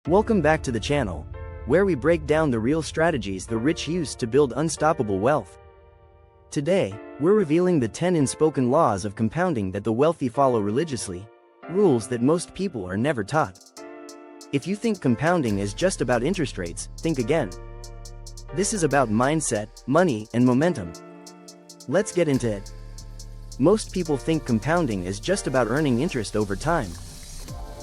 Welcome back to the channel, where we break down the real strategies the rich use to build unstoppable wealth. Today, we're revealing the 10 unspoken laws of compounding that the wealthy follow religiously, rules that most people are never taught. If you think compounding is just about interest rates, think again. This is about mindset, money, and momentum. Let's get into it. Most people think compounding is just about earning interest over time.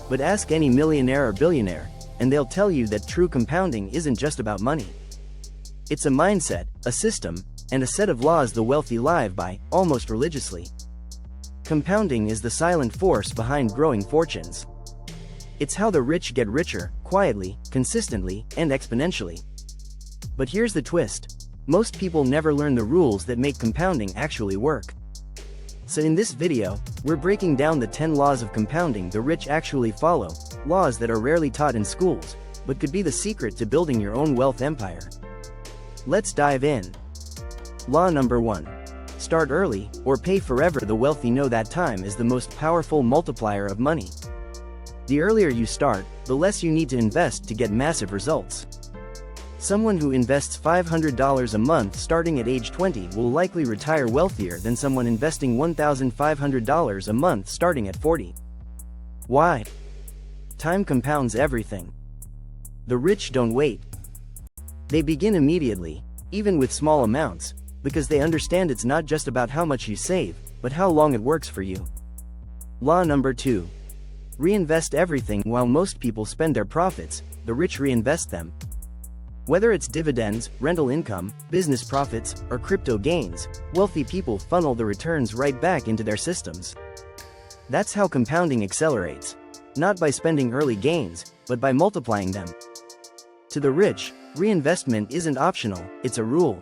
But ask any millionaire or billionaire, and they'll tell you that true compounding isn't just about money. It's a mindset, a system, and a set of laws the wealthy live by, almost religiously. Compounding is the silent force behind growing fortunes. It's how the rich get richer, quietly, consistently, and exponentially. But here's the twist. Most people never learn the rules that make compounding actually work. So in this video, we're breaking down the 10 laws of compounding the rich actually follow, laws that are rarely taught in schools, but could be the secret to building your own wealth empire. Let's dive in. Law number 1. Start early, or pay forever. The wealthy know that time is the most powerful multiplier of money. The earlier you start, the less you need to invest to get massive results. Someone who invests $500 a month starting at age 20 will likely retire wealthier than someone investing $1,500 a month starting at 40. Why? Time compounds everything. The rich don't wait. They begin immediately, even with small amounts, because they understand it's not just about how much you save, but how long it works for you. Law number 2. Reinvest everything. While most people spend their profits, the rich reinvest them. Whether it's dividends, rental income, business profits, or crypto gains, wealthy people funnel the returns right back into their systems. That's how compounding accelerates. Not by spending early gains, but by multiplying them. To the rich, reinvestment isn't optional, it's a rule.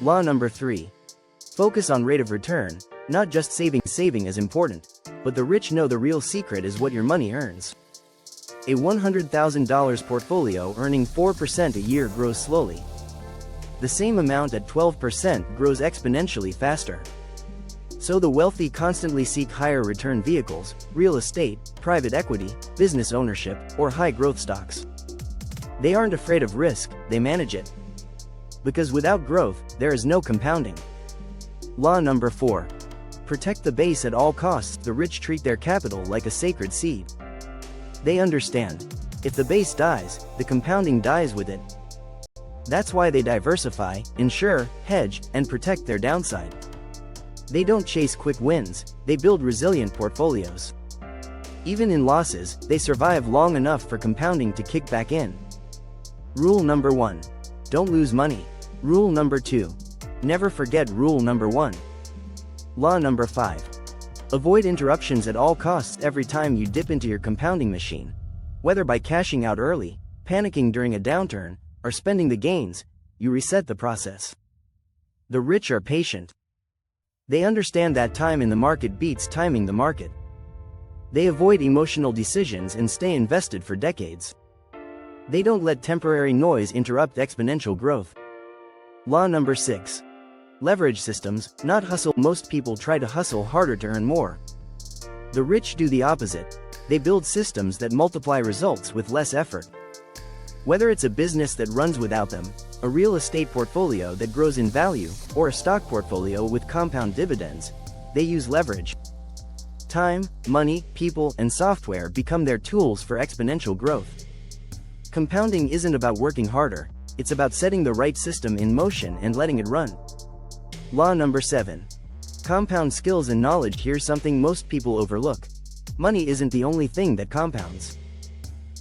Law number 3. Focus on rate of return, not just saving. Saving is important, but the rich know the real secret is what your money earns. A $100,000 portfolio earning 4% a year grows slowly. The same amount at 12% grows exponentially faster. So the wealthy constantly seek higher return vehicles, real estate, private equity, business ownership, or high-growth stocks. They aren't afraid of risk, they manage it. Because without growth, there is no compounding. Law number 4. Protect the base at all costs. The rich treat their capital like a sacred seed. They understand. If the base dies, the compounding dies with it. That's why they diversify, insure, hedge, and protect their downside. They don't chase quick wins, they build resilient portfolios. Even in losses, they survive long enough for compounding to kick back in. Rule number 1. Don't lose money. Rule number 2. Never forget rule number 1. Law number 5. Avoid interruptions at all costs. Every time you dip into your compounding machine, whether by cashing out early, panicking during a downturn, or spending the gains, you reset the process. The rich are patient. They understand that time in the market beats timing the market. They avoid emotional decisions and stay invested for decades. They don't let temporary noise interrupt exponential growth. Law number 6. Leverage systems, not hustle. Most people try to hustle harder to earn more. The rich do the opposite. They build systems that multiply results with less effort. Whether it's a business that runs without them, a real estate portfolio that grows in value, or a stock portfolio with compound dividends, they use leverage. Time, money, people, and software become their tools for exponential growth. Compounding isn't about working harder, it's about setting the right system in motion and letting it run. Law number 7. Compound skills and knowledge. Here's something most people overlook. Money isn't the only thing that compounds.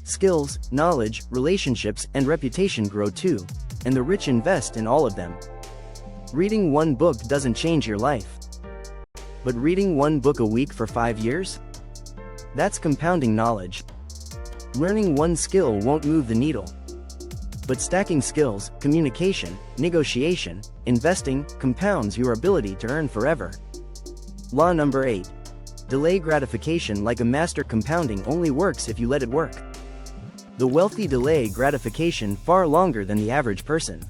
Skills, knowledge, relationships, and reputation grow too, and the rich invest in all of them. Reading one book doesn't change your life. But reading one book a week for 5 years? That's compounding knowledge. Learning one skill won't move the needle. But stacking skills, communication, negotiation, investing, compounds your ability to earn forever. Law number 8. Delay gratification like a master. Compounding only works if you let it work. The wealthy delay gratification far longer than the average person.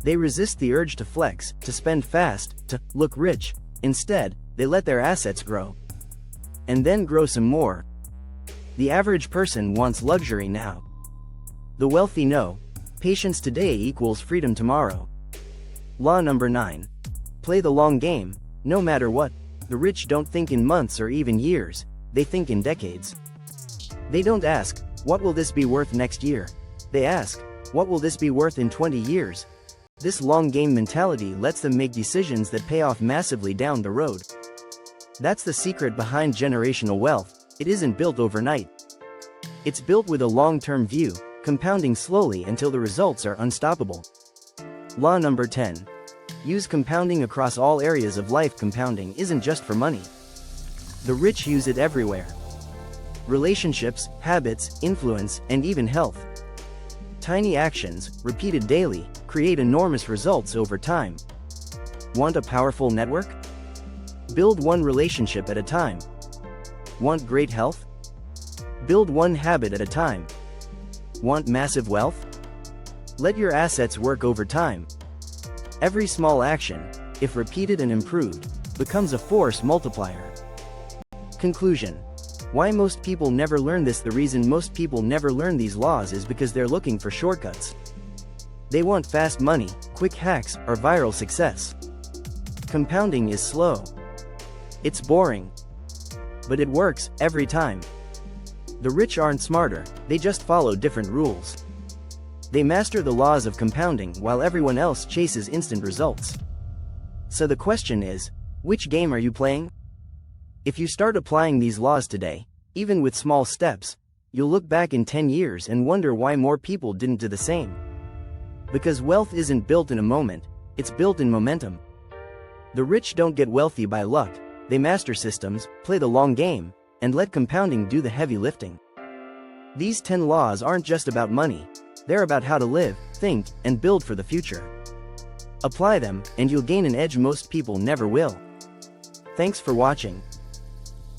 They resist the urge to flex, to spend fast, to look rich. Instead, they let their assets grow. And then grow some more. The average person wants luxury now. The wealthy know, patience today equals freedom tomorrow. Law number 9. Play the long game, no matter what. The rich don't think in months or even years, they think in decades. They don't ask, what will this be worth next year? They ask, what will this be worth in 20 years? This long game mentality lets them make decisions that pay off massively down the road. That's the secret behind generational wealth. It isn't built overnight. It's built with a long-term view, compounding slowly until the results are unstoppable. Law number 10. Use compounding across all areas of life. Compounding isn't just for money. The rich use it everywhere. Relationships, habits, influence, and even health. Tiny actions, repeated daily, create enormous results over time. Want a powerful network? Build one relationship at a time. Want great health? Build one habit at a time. Want massive wealth? Let your assets work over time. Every small action, if repeated and improved, becomes a force multiplier. Conclusion. Why most people never learn this? The reason most people never learn these laws is because they're looking for shortcuts. They want fast money, quick hacks, or viral success. Compounding is slow. It's boring. But it works, every time. The rich aren't smarter, they just follow different rules. They master the laws of compounding while everyone else chases instant results. So the question is, which game are you playing? If you start applying these laws today, even with small steps, you'll look back in 10 years and wonder why more people didn't do the same. Because wealth isn't built in a moment, it's built in momentum. The rich don't get wealthy by luck, they master systems, play the long game, and let compounding do the heavy lifting. These 10 laws aren't just about money, they're about how to live, think, and build for the future. Apply them, and you'll gain an edge most people never will. Thanks for watching.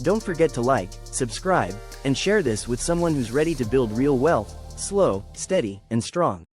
Don't forget to like, subscribe, and share this with someone who's ready to build real wealth, slow, steady, and strong.